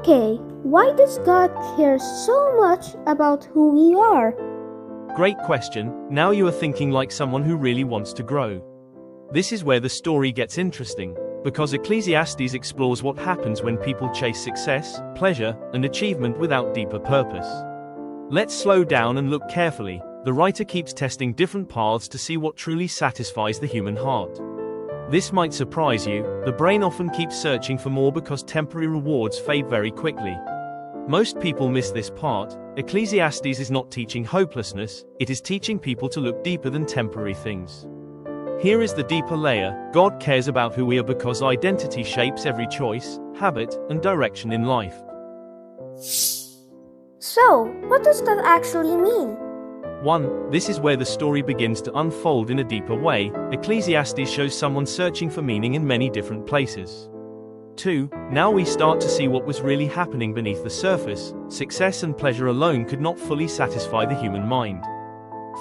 Okay, why does God care so much about who we are? Great question. Now you are thinking like someone who really wants to grow. This is where the story gets interesting, because Ecclesiastes explores what happens when people chase success, pleasure, and achievement without deeper purpose. Let's slow down and look carefully. The writer keeps testing different paths to see what truly satisfies the human heart. This might surprise you. The brain often keeps searching for more because temporary rewards fade very quickly. Most people miss this part. Ecclesiastes is not teaching hopelessness, it is teaching people to look deeper than temporary things. Here is the deeper layer. God cares about who we are because identity shapes every choice, habit, and direction in life. So, what does that actually mean? 1. This is where the story begins to unfold in a deeper way. Ecclesiastes shows someone searching for meaning in many different places. 2. Now we start to see what was really happening beneath the surface. Success and pleasure alone could not fully satisfy the human mind.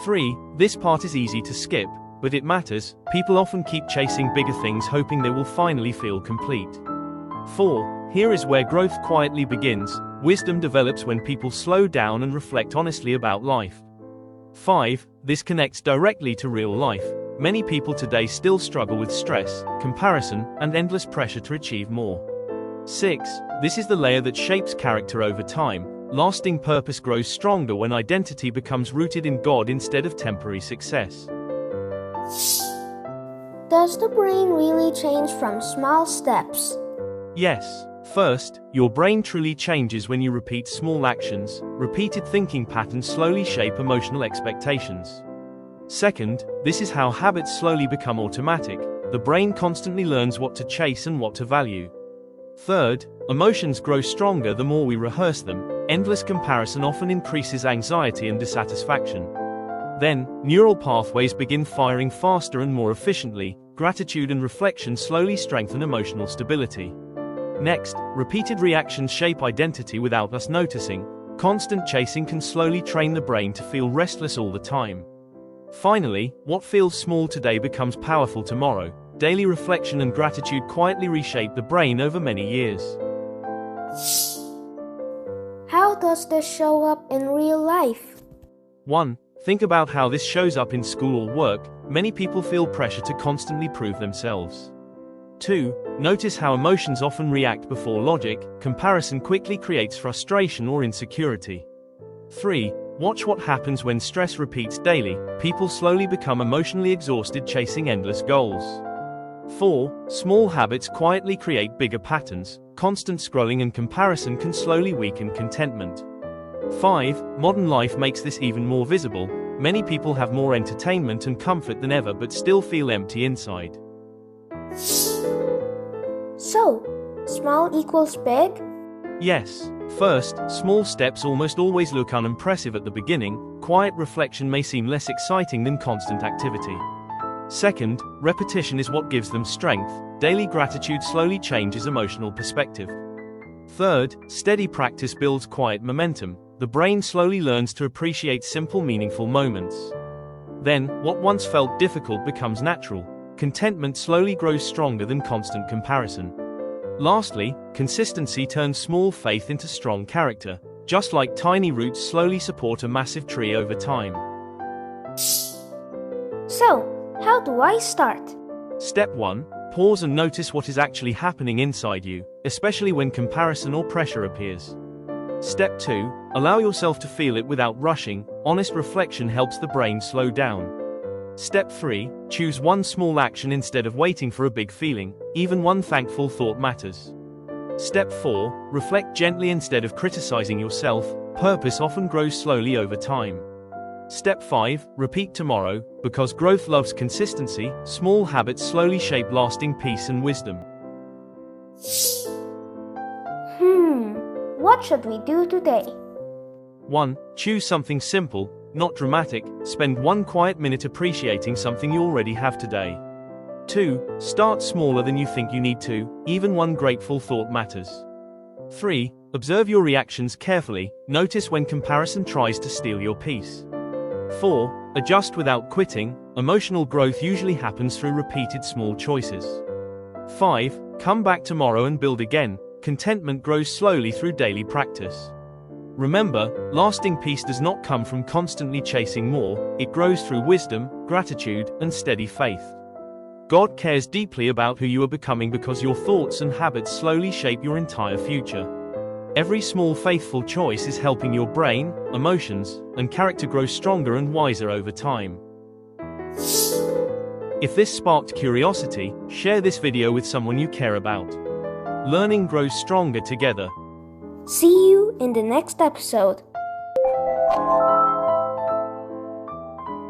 3. This part is easy to skip, but it matters. People often keep chasing bigger things hoping they will finally feel complete. 4. Here is where growth quietly begins. Wisdom develops when people slow down and reflect honestly about life. 5. This connects directly to real life. Many people today still struggle with stress, comparison, and endless pressure to achieve more. 6. This is the layer that shapes character over time. Lasting purpose grows stronger when identity becomes rooted in God instead of temporary success. Does the brain really change from small steps? Yes. First, your brain truly changes when you repeat small actions. Repeated thinking patterns slowly shape emotional expectations. Second, this is how habits slowly become automatic. The brain constantly learns what to chase and what to value. Third, emotions grow stronger the more we rehearse them. Endless comparison often increases anxiety and dissatisfaction. Then, neural pathways begin firing faster and more efficiently. Gratitude and reflection slowly strengthen emotional stability. Next, repeated reactions shape identity without us noticing. Constant chasing can slowly train the brain to feel restless all the time. Finally, what feels small today becomes powerful tomorrow. Daily reflection and gratitude quietly reshape the brain over many years. How does this show up in real life? 1. Think about how this shows up in school or work. Many people feel pressure to constantly prove themselves. 2. Notice how emotions often react before logic. Comparison quickly creates frustration or insecurity. 3. Watch what happens when stress repeats daily. People slowly become emotionally exhausted chasing endless goals. 4. Small habits quietly create bigger patterns. Constant scrolling and comparison can slowly weaken contentment. 5. Modern life makes this even more visible. Many people have more entertainment and comfort than ever but still feel empty inside. So, small equals big? Yes. First, small steps almost always look unimpressive at the beginning. Quiet reflection may seem less exciting than constant activity. Second, repetition is what gives them strength. Daily gratitude slowly changes emotional perspective. Third, steady practice builds quiet momentum. The brain slowly learns to appreciate simple, meaningful moments. Then, what once felt difficult becomes natural. Contentment slowly grows stronger than constant comparison. Lastly, consistency turns small faith into strong character, just like tiny roots slowly support a massive tree over time. So, how do I start? Step 1. Pause and notice what is actually happening inside you, especially when comparison or pressure appears. Step 2. Allow yourself to feel it without rushing. Honest reflection helps the brain slow down. Step 3. Choose one small action instead of waiting for a big feeling. Even one thankful thought matters. Step 4. Reflect gently instead of criticizing yourself. Purpose often grows slowly over time. Step 5. Repeat tomorrow. Because growth loves consistency, small habits slowly shape lasting peace and wisdom. What should we do today? 1. Choose something simple, not dramatic. Spend 1 quiet minute appreciating something you already have today. 2. Start smaller than you think you need to. Even one grateful thought matters. 3. Observe your reactions carefully. Notice when comparison tries to steal your peace. 4. Adjust without quitting. Emotional growth usually happens through repeated small choices. 5. Come back tomorrow and build again. Contentment grows slowly through daily practice. Remember, lasting peace does not come from constantly chasing more, it grows through wisdom, gratitude, and steady faith. God cares deeply about who you are becoming because your thoughts and habits slowly shape your entire future. Every small faithful choice is helping your brain, emotions, and character grow stronger and wiser over time. If this sparked curiosity, share this video with someone you care about. Learning grows stronger together. See you in the next episode.